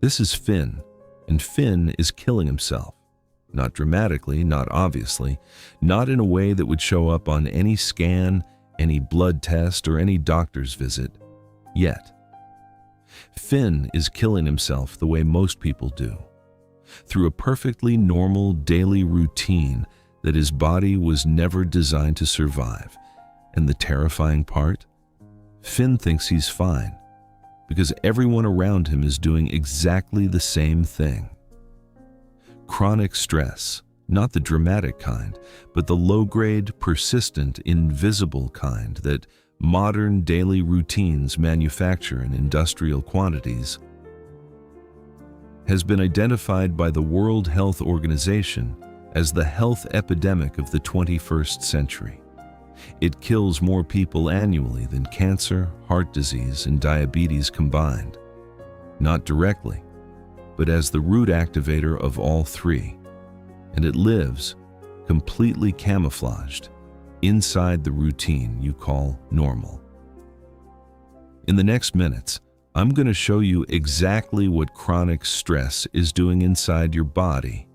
This is Finn, and Finn is killing himself. Not dramatically, not obviously, not in a way that would show up on any scan, any blood test, or any doctor's visit. Yet. Finn is killing himself the way most people do, through a perfectly normal daily routine that his body was never designed to survive. And the terrifying part? Finn thinks he's fine, because everyone around him is doing exactly the same thing. Chronic stress, not the dramatic kind, but the low-grade, persistent, invisible kind that modern daily routines manufacture in industrial quantities, has been identified by the World Health Organization as the health epidemic of the 21st century. It kills more people annually than cancer, heart disease, and diabetes combined. Not directly, but as the root activator of all three. And it lives, completely camouflaged, inside the routine you call normal. In the next minutes, I'm going to show you exactly what chronic stress is doing inside your body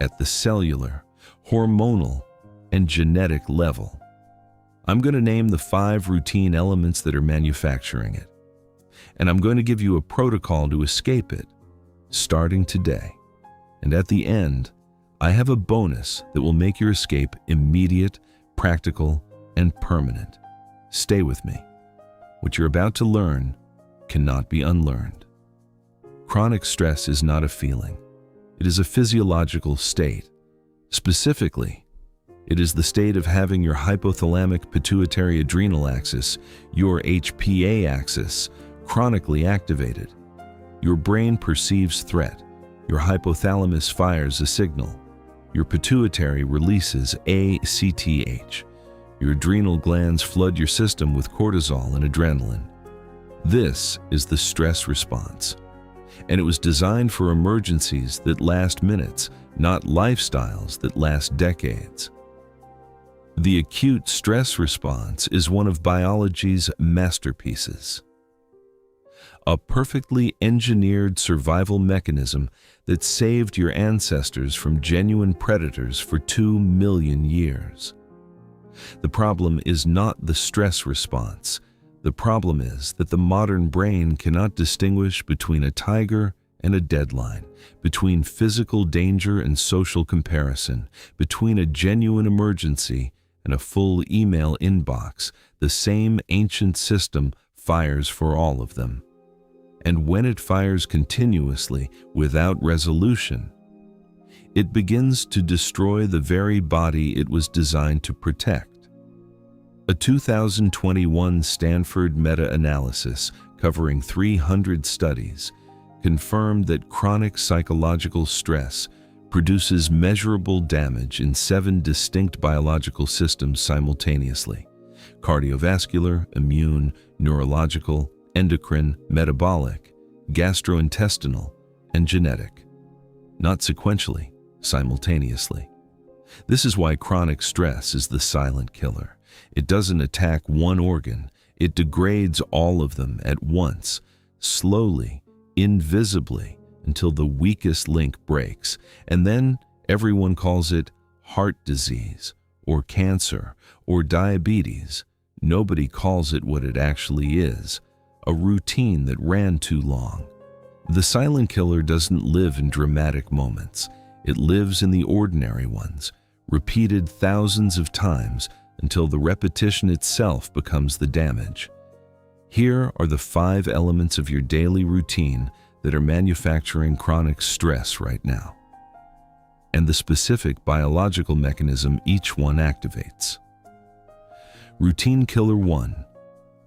at the cellular, hormonal, and genetic level. I'm going to name the 5 routine elements that are manufacturing it, and I'm going to give you a protocol to escape it, starting today. And at the end, I have a bonus that will make your escape immediate, practical, and permanent. Stay with me. What you're about to learn cannot be unlearned. Chronic stress is not a feeling. It is a physiological state. Specifically, it is the state of having your hypothalamic pituitary adrenal axis, your HPA axis, chronically activated. Your brain perceives threat. Your hypothalamus fires a signal. Your pituitary releases ACTH. Your adrenal glands flood your system with cortisol and adrenaline. This is the stress response. And it was designed for emergencies that last minutes, not lifestyles that last decades. The acute stress response is one of biology's masterpieces. A perfectly engineered survival mechanism that saved your ancestors from genuine predators for 2 million years. The problem is not the stress response. The problem is that the modern brain cannot distinguish between a tiger and a deadline, between physical danger and social comparison, between a genuine emergency and a full email inbox. The same ancient system fires for all of them. And when it fires continuously, without resolution, it begins to destroy the very body it was designed to protect. A 2021 Stanford meta-analysis covering 300 studies confirmed that chronic psychological stress produces measurable damage in 7 distinct biological systems simultaneously: cardiovascular, immune, neurological, endocrine, metabolic, gastrointestinal, and genetic. Not sequentially, simultaneously. This is why chronic stress is the silent killer. It doesn't attack one organ, it degrades all of them at once, slowly, invisibly, until the weakest link breaks. And then everyone calls it heart disease, or cancer, or diabetes. Nobody calls it what it actually is: a routine that ran too long. The silent killer doesn't live in dramatic moments. It lives in the ordinary ones, repeated thousands of times until the repetition itself becomes the damage. Here are the 5 elements of your daily routine that are manufacturing chronic stress right now, and the specific biological mechanism each one activates. Routine Killer 1.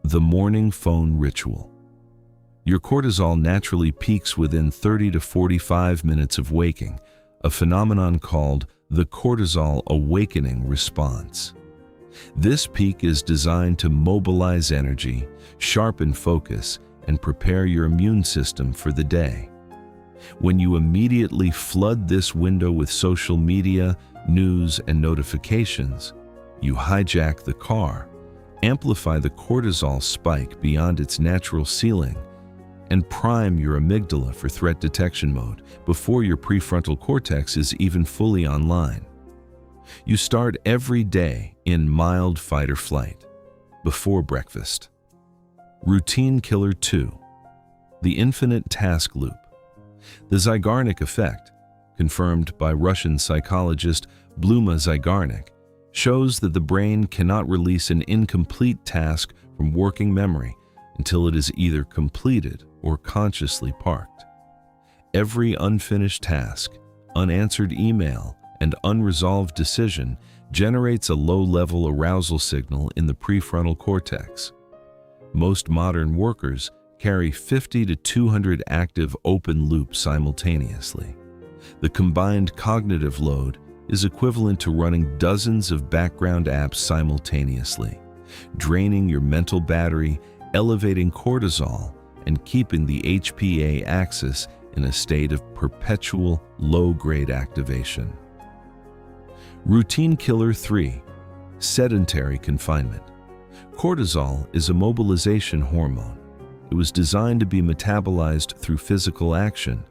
The morning phone ritual. Your cortisol naturally peaks within 30 to 45 minutes of waking, a phenomenon called the cortisol awakening response. This peak is designed to mobilize energy, sharpen focus, and prepare your immune system for the day. When you immediately flood this window with social media, news, and notifications, you hijack the car, amplify the cortisol spike beyond its natural ceiling, and prime your amygdala for threat detection mode before your prefrontal cortex is even fully online. You start every day in mild fight or flight, before breakfast. Routine killer 2. The infinite task loop. The Zygarnik effect, confirmed by Russian psychologist Bluma Zygarnik, shows that the brain cannot release an incomplete task from working memory until it is either completed or consciously parked. Every unfinished task, unanswered email, and unresolved decision generates a low-level arousal signal in the prefrontal cortex. Most modern workers carry 50 to 200 active open loops simultaneously. The combined cognitive load is equivalent to running dozens of background apps simultaneously, draining your mental battery, elevating cortisol, and keeping the HPA axis in a state of perpetual low-grade activation. Routine killer 3. Sedentary confinement. Cortisol is a mobilization hormone. It was designed to be metabolized through physical action.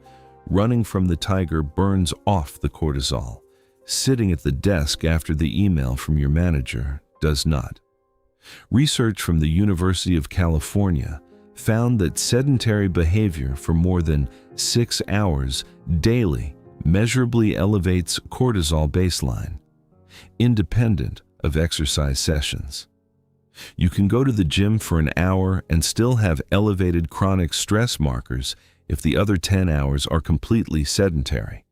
Running from the tiger burns off the cortisol. Sitting at the desk after the email from your manager does not. Research from the University of California found that sedentary behavior for more than 6 hours daily measurably elevates cortisol baseline, independent of exercise sessions. You can go to the gym for an hour and still have elevated chronic stress markers if the other 10 hours are completely sedentary.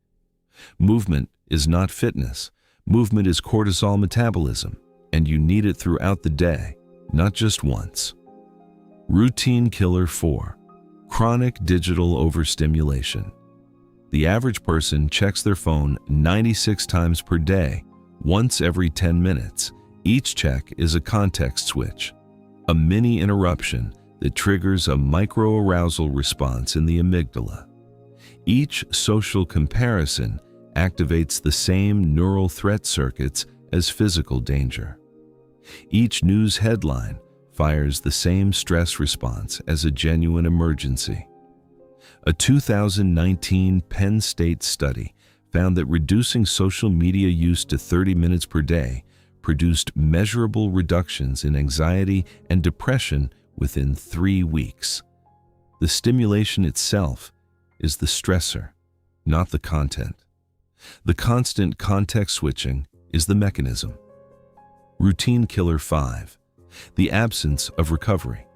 Movement is not fitness. Movement is cortisol metabolism, and you need it throughout the day, not just once. Routine killer 4. Chronic digital overstimulation. The average person checks their phone 96 times per day, once every 10 minutes. Each check is a context switch, a mini interruption that triggers a microarousal response in the amygdala. Each social comparison activates the same neural threat circuits as physical danger. Each news headline fires the same stress response as a genuine emergency. A 2019 Penn State study found that reducing social media use to 30 minutes per day produced measurable reductions in anxiety and depression within 3 weeks. The stimulation itself is the stressor, not the content. The constant context switching is the mechanism. Routine killer 5. The absence of recovery.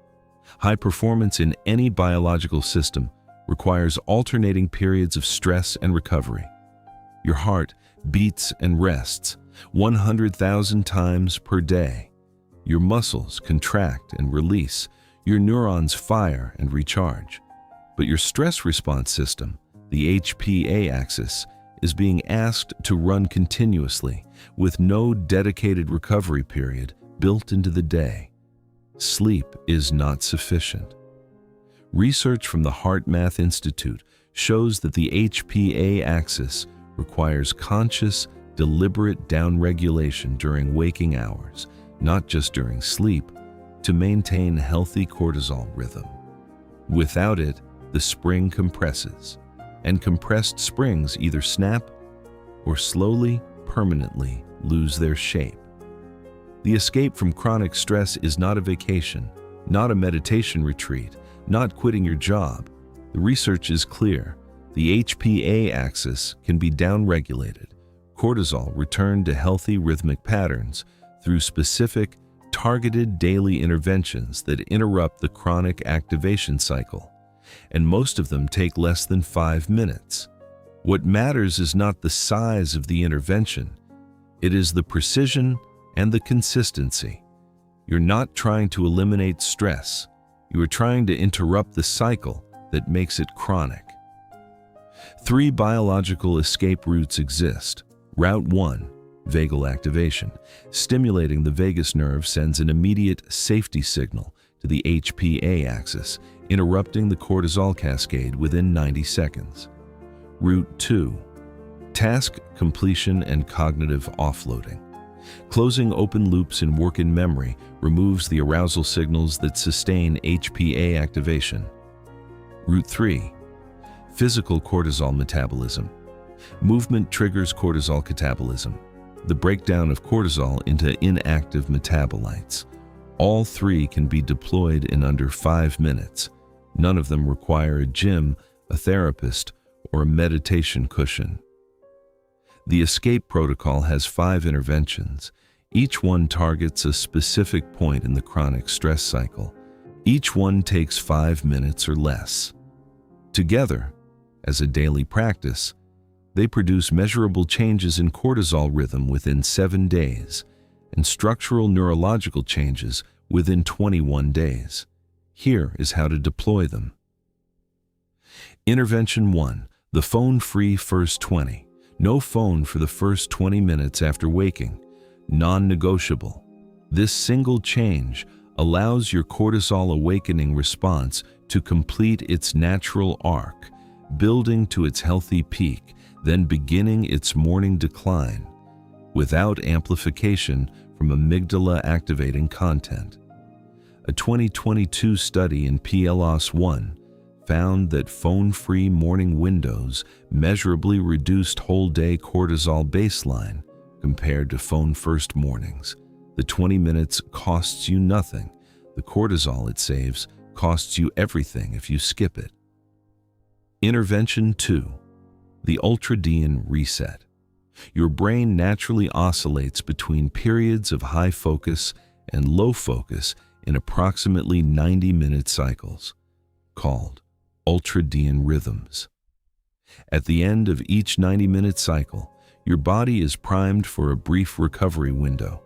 High performance in any biological system requires alternating periods of stress and recovery. Your heart beats and rests 100,000 times per day. Your muscles contract and release. Your neurons fire and recharge. But your stress response system, the HPA axis, is being asked to run continuously with no dedicated recovery period built into the day. Sleep is not sufficient. Research from the HeartMath Institute shows that the HPA axis requires conscious, deliberate downregulation during waking hours, not just during sleep, to maintain healthy cortisol rhythm. Without it, the spring compresses, and compressed springs either snap or slowly, permanently lose their shape. The escape from chronic stress is not a vacation, not a meditation retreat, not quitting your job. The research is clear. The HPA axis can be downregulated, cortisol returned to healthy rhythmic patterns through specific, targeted daily interventions that interrupt the chronic activation cycle, and most of them take less than 5 minutes. What matters is not the size of the intervention, it is the precision and the consistency. You're not trying to eliminate stress, you are trying to interrupt the cycle that makes it chronic. 3 biological escape routes exist. Route 1, vagal activation. Stimulating the vagus nerve sends an immediate safety signal to the HPA axis, interrupting the cortisol cascade within 90 seconds. Route 2, task completion and cognitive offloading. Closing open loops in work-in memory removes the arousal signals that sustain HPA activation. Route 3. Physical cortisol metabolism. Movement triggers cortisol catabolism, the breakdown of cortisol into inactive metabolites. All three can be deployed in under 5 minutes. None of them require a gym, a therapist, or a meditation cushion. The escape protocol has 5 interventions. Each one targets a specific point in the chronic stress cycle. Each one takes 5 minutes or less. Together, as a daily practice, they produce measurable changes in cortisol rhythm within 7 days and structural neurological changes within 21 days. Here is how to deploy them. Intervention 1. The phone-free first 20. No phone for the first 20 minutes after waking. Non-negotiable. This single change allows your cortisol awakening response to complete its natural arc, building to its healthy peak, then beginning its morning decline, without amplification from amygdala-activating content. A 2022 study in PLOS-1 found that phone-free morning windows measurably reduced whole-day cortisol baseline compared to phone-first mornings. The 20 minutes costs you nothing. The cortisol it saves costs you everything if you skip it. Intervention 2. The ultradian reset. Your brain naturally oscillates between periods of high focus and low focus in approximately 90-minute cycles, called ultradian rhythms. At the end of each 90-minute cycle, your body is primed for a brief recovery window.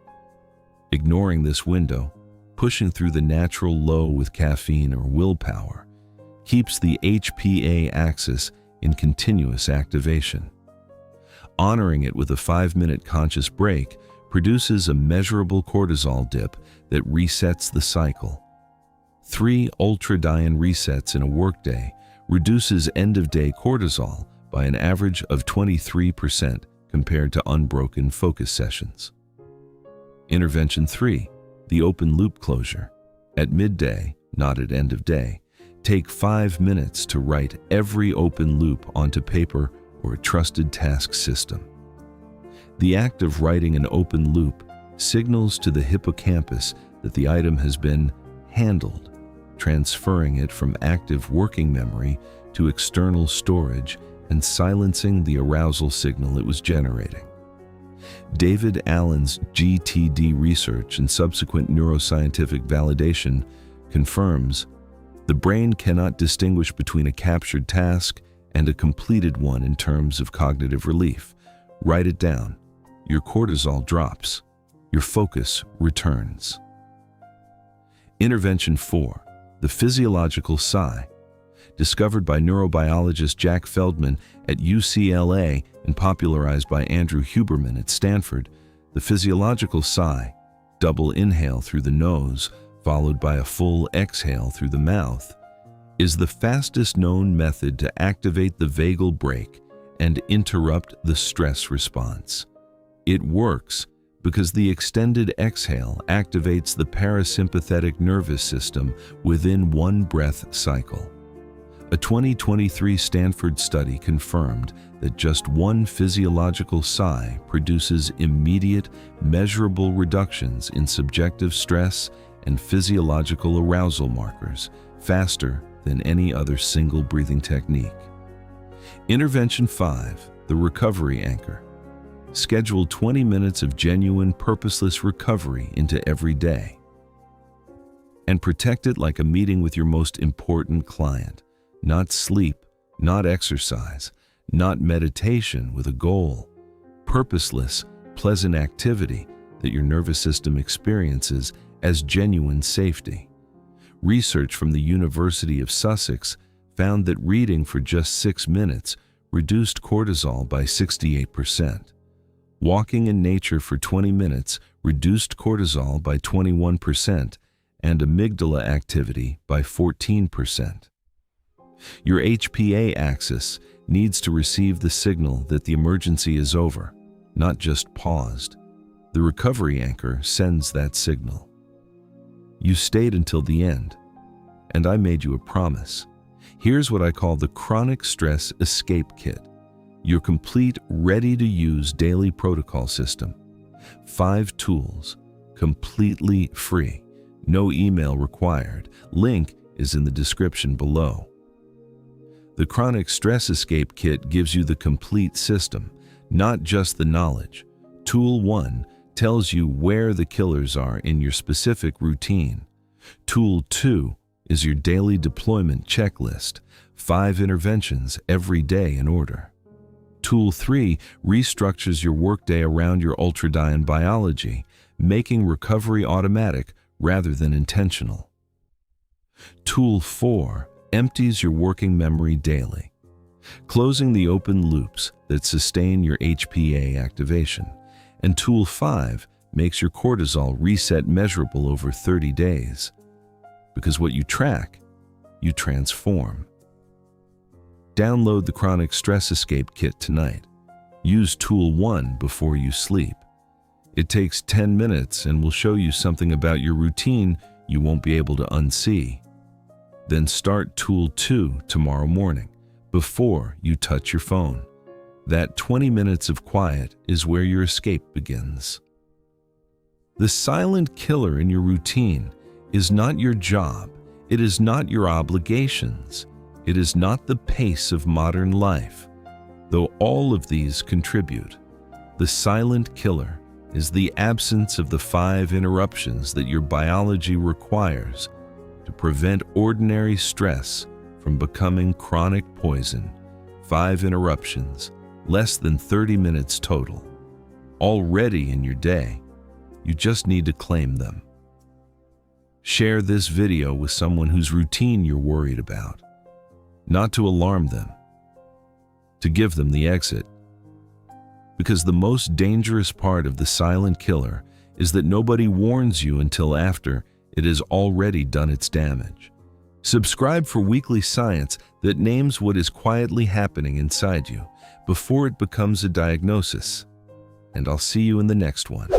Ignoring this window, pushing through the natural low with caffeine or willpower, keeps the HPA axis in continuous activation. Honoring it with a 5-minute conscious break produces a measurable cortisol dip that resets the cycle. 3 ultradian resets in a workday reduces end-of-day cortisol by an average of 23% compared to unbroken focus sessions. Intervention 3. The open loop closure. At midday, not at end of day, take 5 minutes to write every open loop onto paper or a trusted task system. The act of writing an open loop signals to the hippocampus that the item has been handled, transferring it from active working memory to external storage and silencing the arousal signal it was generating. David Allen's GTD research and subsequent neuroscientific validation confirms the brain cannot distinguish between a captured task and a completed one in terms of cognitive relief. Write it down. Your cortisol drops. Your focus returns. Intervention 4. The physiological sigh. Discovered by neurobiologist Jack Feldman at UCLA and popularized by Andrew Huberman at Stanford, the physiological sigh, double inhale through the nose followed by a full exhale through the mouth, is the fastest known method to activate the vagal brake and interrupt the stress response. It works because the extended exhale activates the parasympathetic nervous system within one breath cycle. A 2023 Stanford study confirmed that just one physiological sigh produces immediate, measurable reductions in subjective stress and physiological arousal markers, faster than any other single breathing technique. Intervention 5. The recovery anchor. Schedule 20 minutes of genuine, purposeless recovery into every day. And protect it like a meeting with your most important client. Not sleep, not exercise, not meditation with a goal. Purposeless, pleasant activity that your nervous system experiences as genuine safety. Research from the University of Sussex found that reading for just 6 minutes reduced cortisol by 68%. Walking in nature for 20 minutes reduced cortisol by 21% and amygdala activity by 14%. Your HPA axis needs to receive the signal that the emergency is over, not just paused. The recovery anchor sends that signal. You stayed until the end, and I made you a promise. Here's what I call the Chronic Stress Escape Kit, your complete, ready-to-use daily protocol system. 5 tools, completely free, no email required. Link is in the description below. The Chronic Stress Escape Kit gives you the complete system, not just the knowledge. Tool 1 tells you where the killers are in your specific routine. Tool 2 is your daily deployment checklist, 5 interventions every day in order. Tool 3 restructures your workday around your ultradian biology, making recovery automatic rather than intentional. Tool 4 empties your working memory daily, closing the open loops that sustain your HPA activation. And Tool 5 makes your cortisol reset measurable over 30 days. Because what you track, you transform. Download the Chronic Stress Escape Kit tonight. Use Tool 1 before you sleep. It takes 10 minutes and will show you something about your routine you won't be able to unsee. Then start Tool 2 tomorrow morning, before you touch your phone. That 20 minutes of quiet is where your escape begins. The silent killer in your routine is not your job. It is not your obligations. It is not the pace of modern life. Though all of these contribute, the silent killer is the absence of the 5 interruptions that your biology requires to prevent ordinary stress from becoming chronic poison. 5 interruptions, less than 30 minutes total, already in your day. You just need to claim them. Share this video with someone whose routine you're worried about, not to alarm them, to give them the exit. Because the most dangerous part of the silent killer is that nobody warns you until after it has already done its damage. Subscribe for weekly science that names what is quietly happening inside you before it becomes a diagnosis. And I'll see you in the next one.